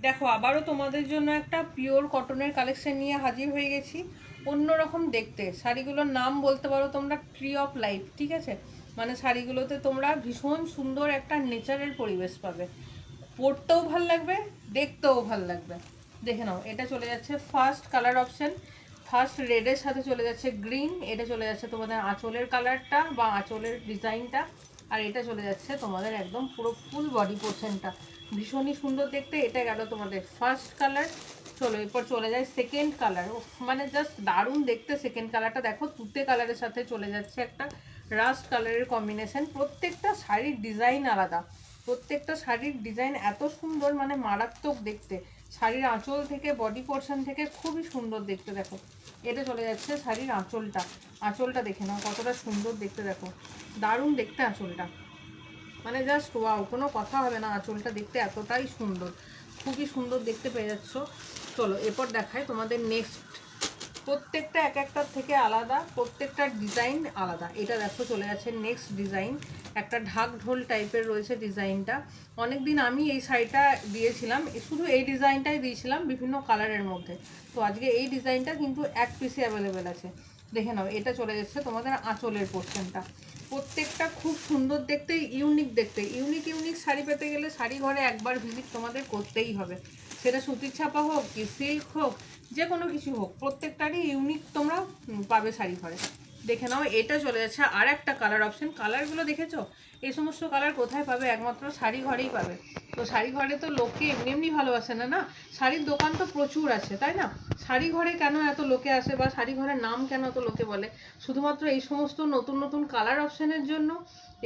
দেখো আবারও তোমাদের জন্য একটা পিওর কটনের কালেকশন নিয়ে হাজির হয়ে গেছি। অন্যরকম দেখতে শাড়িগুলোর নাম বলতে পারো তোমরা ট্রি অফ লাইফ, ঠিক আছে? মানে শাড়িগুলোতে তোমরা ভীষণ সুন্দর একটা নেচারের পরিবেশ পাবে, পরতেও ভাল লাগবে, দেখতেও ভাল লাগবে। দেখে নাও, এটা চলে যাচ্ছে ফার্স্ট কালার অপশন, ফার্স্ট রেডের সাথে চলে যাচ্ছে গ্রিন, এটা চলে যাচ্ছে তোমাদের আঁচলের কালারটা বা আঁচলের ডিজাইনটা, আর এটা চলে যাচ্ছে তোমাদের একদম পুরো ফুল বডি পোর্শনটা, ভীষণই সুন্দর দেখতে। এটা গেল তোমাদের ফার্স্ট কালার। চলো এরপর চলে যায় সেকেন্ড কালার। মানে জাস্ট দারুণ দেখতে সেকেন্ড কালারটা, দেখো তুতে কালারের সাথে চলে যাচ্ছে একটা রাস্ট কালারের কম্বিনেশন। প্রত্যেকটা শাড়ির ডিজাইন আলাদা, প্রত্যেকটা শাড়ির ডিজাইন এত সুন্দর, মানে মারাত্মক দেখতে। শাড়ির আঁচল থেকে বডি পোর্শন থেকে খুবই সুন্দর দেখতে। দেখো এটা চলে যাচ্ছে শাড়ির আঁচলটা, আঁচলটা দেখে নাও কতটা সুন্দর দেখতে, দেখো দারুণ দেখতে আঁচলটা, মানে জাস্ট ওয়াও, কোনো কথা হবে না, আঁচলটা দেখতে এতটাই সুন্দর, খুবই সুন্দর দেখতে পেয়ে যাচ্ছ। চলো এরপর দেখায় তোমাদের নেক্সট। প্রত্যেকটা এক একটার থেকে আলাদা, প্রত্যেকটার ডিজাইন আলাদা। এটা দেখো চলে যাচ্ছে নেক্সট ডিজাইন, একটা ঢাক ঢোল টাইপের রয়েছে ডিজাইনটা। অনেক দিন আমি এই শাড়িটা দিয়েছিলাম, শুধু এই ডিজাইনটাই দিয়েছিলাম বিভিন্ন কালারের মধ্যে, তো আজকে এই ডিজাইনটা কিন্তু এক পিসে অ্যাভেলেবেল আছে। দেখে নাও, এটা চলে যাচ্ছে তোমাদের আঁচলের পোর্শনটা। প্রত্যেকটা খুব সুন্দর দেখতে, ইউনিক দেখতে। ইউনিক ইউনিক শাড়ি পেতে গেলে শাড়ি ঘরে একবার ভিজিট তোমাদের করতেই হবে, সেটা সুতির ছাপা হোক কি সিল্ক হোক, যে কোনো কিছু হোক, প্রত্যেকটারই ইউনিক তোমরা পাবে শাড়ি ঘরে। দেখে নাও, এটা চলে যাচ্ছে আর একটা কালার অপশন। কালারগুলো দেখেছো? এই সমস্ত কালার কোথায় পাবে? একমাত্র শাড়ি ঘরেই পাবে। তো শাড়ি ঘরে তো লোকে এমনি এমনি ভালোবাসে না, না, শাড়ির দোকান তো প্রচুর আছে, তাই না? শাড়ি ঘরে কেন এত লোকে আসে বা শাড়ি ঘরের নাম কেন এত লোকে বলে? শুধুমাত্র এই সমস্ত নতুন নতুন কালার অপশানের জন্য,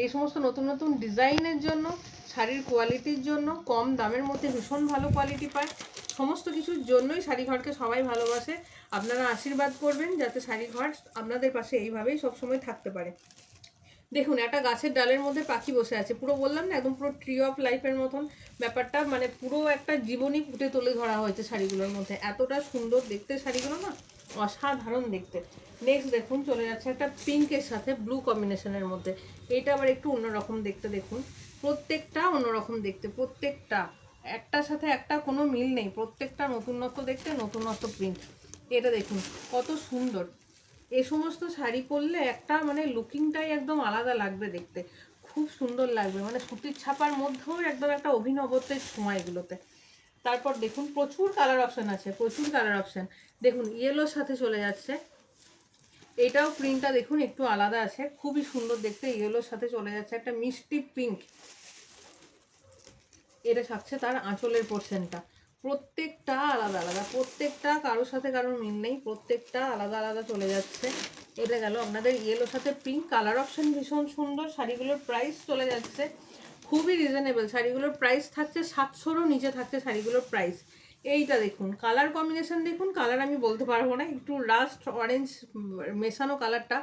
এই সমস্ত নতুন নতুন ডিজাইনের জন্য, শাড়ির কোয়ালিটির জন্য, কম দামের মধ্যে ভীষণ ভালো কোয়ালিটি পায়, সমস্ত কিছুর জন্যই শাড়ি ঘরকে সবাই ভালোবাসে। আপনারা আশীর্বাদ করবেন যাতে শাড়ি ঘর আপনাদের পাশে এইভাবেই সবসময় থাকতে পারে। দেখুন, একটা গাছের ডালের মধ্যে পাখি বসে আছে, পুরো বললাম না একদম পুরো ট্রি অফ লাইফের মতন ব্যাপারটা, মানে পুরো একটা জীবনী ফুটে তুলে ধরা হয়েছে শাড়িগুলোর মধ্যে। এতটা সুন্দর দেখতে শাড়িগুলো না, অসাধারণ দেখতে। নেক্সট দেখুন চলে যাচ্ছে একটা পিঙ্কের সাথে ব্লু কম্বিনেশনের মধ্যে। এটা আবার একটু অন্যরকম দেখতে। দেখুন প্রত্যেকটা অন্যরকম দেখতে, প্রত্যেকটা একটার সাথে একটা কোনো মিল নেই, প্রত্যেকটা নতুনত্ব দেখতে, নতুনত্ব প্রিন্ট। এটা দেখুন কত সুন্দর। এই সমস্ত শাড়ি পরলে একটা মানে লুকিংটাই একদম আলাদা লাগবে দেখতে, খুব সুন্দর লাগবে, মানে সুতির ছাপার মধ্যেও একদম একটা অভিনবত্বের ছোঁয়া এগুলোতে। তারপর দেখুন প্রচুর কালার অপশান আছে, প্রচুর কালার অপশান। দেখুন ইয়েলোর সাথে চলে যাচ্ছে, এটাও প্রিন্টটা দেখুন একটু আলাদা আছে, খুবই সুন্দর দেখতে। ইয়েলোর সাথে চলে যাচ্ছে একটা মিষ্টি পিঙ্ক, এটা থাকছে তার আঁচলের পোর্শনটা। প্রত্যেকটা আলাদা আলাদা, প্রত্যেকটা কারোর সাথে কারোর মিল নেই, প্রত্যেকটা আলাদা আলাদা চলে যাচ্ছে। এটা গেল আপনাদের ইয়েলোর সাথে পিঙ্ক। কালার অপশন ভীষণ সুন্দর। শাড়িগুলোর প্রাইস চলে যাচ্ছে খুবই রিজনেবল, শাড়িগুলোর প্রাইস থাকছে 700-রও নিচে থাকছে শাড়িগুলোর প্রাইস। এইটা দেখুন কালার কম্বিনেশন, দেখুন কালার আমি বলতে পারবো না, একটু রাস্ট অরেঞ্জ মেশানো কালারটা,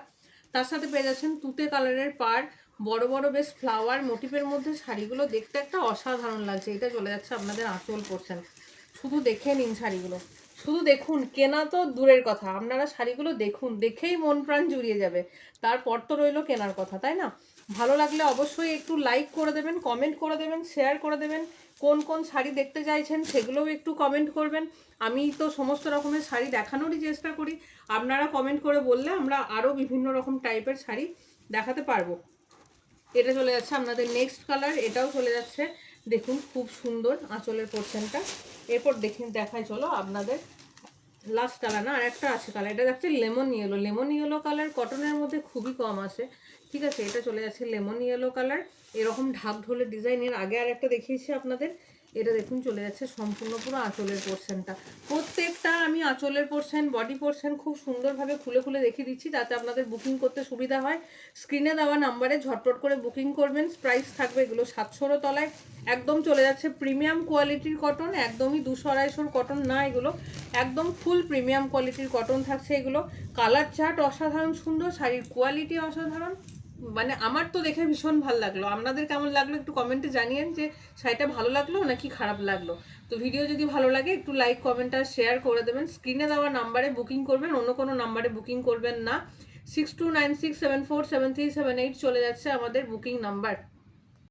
তার সাথে পেয়ে যাচ্ছেন তুতে কালারের পাড়, বড় বড় বেশ ফ্লাওয়ার মোটিভের মধ্যে শাড়িগুলো দেখতে একটা অসাধারণ লাগছে। এটা চলে যাচ্ছে আপনাদের আঁচল পোর্শন। শুধু দেখে নিন শাড়িগুলো, শুধু দেখুন, কেনা তো দূরের কথা, আপনারা শাড়িগুলো দেখুন, দেখেই মন প্রাণ জুড়িয়ে যাবে, তারপর তো রইলো কেনার কথা, তাই না? ভালো লাগলে অবশ্যই একটু লাইক করে দেবেন, কমেন্ট করে দেবেন, শেয়ার করে দেবেন। কোন কোন শাড়ি দেখতে চাইছেন সেগুলোও একটু কমেন্ট করবেন। আমি তো সমস্ত রকমের শাড়ি দেখানোরই চেষ্টা করি, আপনারা কমেন্ট করে বললে আমরা আরও বিভিন্ন রকম টাইপের শাড়ি দেখাতে পারবো। এটা চলে যাচ্ছে আপনাদের নেক্সট কালার, এটাও চলে যাচ্ছে দেখুন খুব সুন্দর আঁচলের পোর্শনটা। এরপর দেখাই চলো আপনাদের লাস্ট কালার, না আর একটা আছে কালার, এটা যাচ্ছে lemon yellow. Lemon yellow colour কটনের মধ্যে খুবই কম আসে, ঠিক আছে? এটা চলে যাচ্ছে লেমন ইয়েলো কালার, এরকম ঢাক ঢোলের ডিজাইনের আগে আর একটা দেখিয়েছি আপনাদের। এটা দেখুন চলে যাচ্ছে সম্পূর্ণ পুরো আঁচলের পোর্শনটা। প্রত্যেকটা আমি আঁচলের পোর্শন বডি পোর্শন খুব সুন্দরভাবে খুলে খুলে দেখিয়ে দিচ্ছি যাতে আপনাদের বুকিং করতে সুবিধা হয়। স্ক্রিনে দেওয়া নাম্বারে ঝটপট করে বুকিং করবেন। প্রাইস থাকবে এগুলো 700-রও তলায়, একদম চলে যাচ্ছে প্রিমিয়াম কোয়ালিটির কটন, একদমই 200-250 কটন না এগুলো, একদম ফুল প্রিমিয়াম কোয়ালিটির কটন থাকছে এগুলো। কালার চার্ট অসাধারণ সুন্দর, শাড়ির কোয়ালিটি অসাধারণ, মানে আমার তো দেখে ভীষণ ভালো লাগলো। আপনাদের কেমন লাগলো একটু কমেন্টে জানিয়েন যে শাড়িটা ভালো লাগলো নাকি খারাপ লাগলো। তো ভিডিও যদি ভালো লাগে একটু লাইক কমেন্ট আর শেয়ার করে দেবেন। স্ক্রিনে দেওয়া নাম্বারে বুকিং করবেন, অন্য কোনো নাম্বারে বুকিং করবেন না। 6296747378 চলে যাচ্ছে আমাদের বুকিং নাম্বার।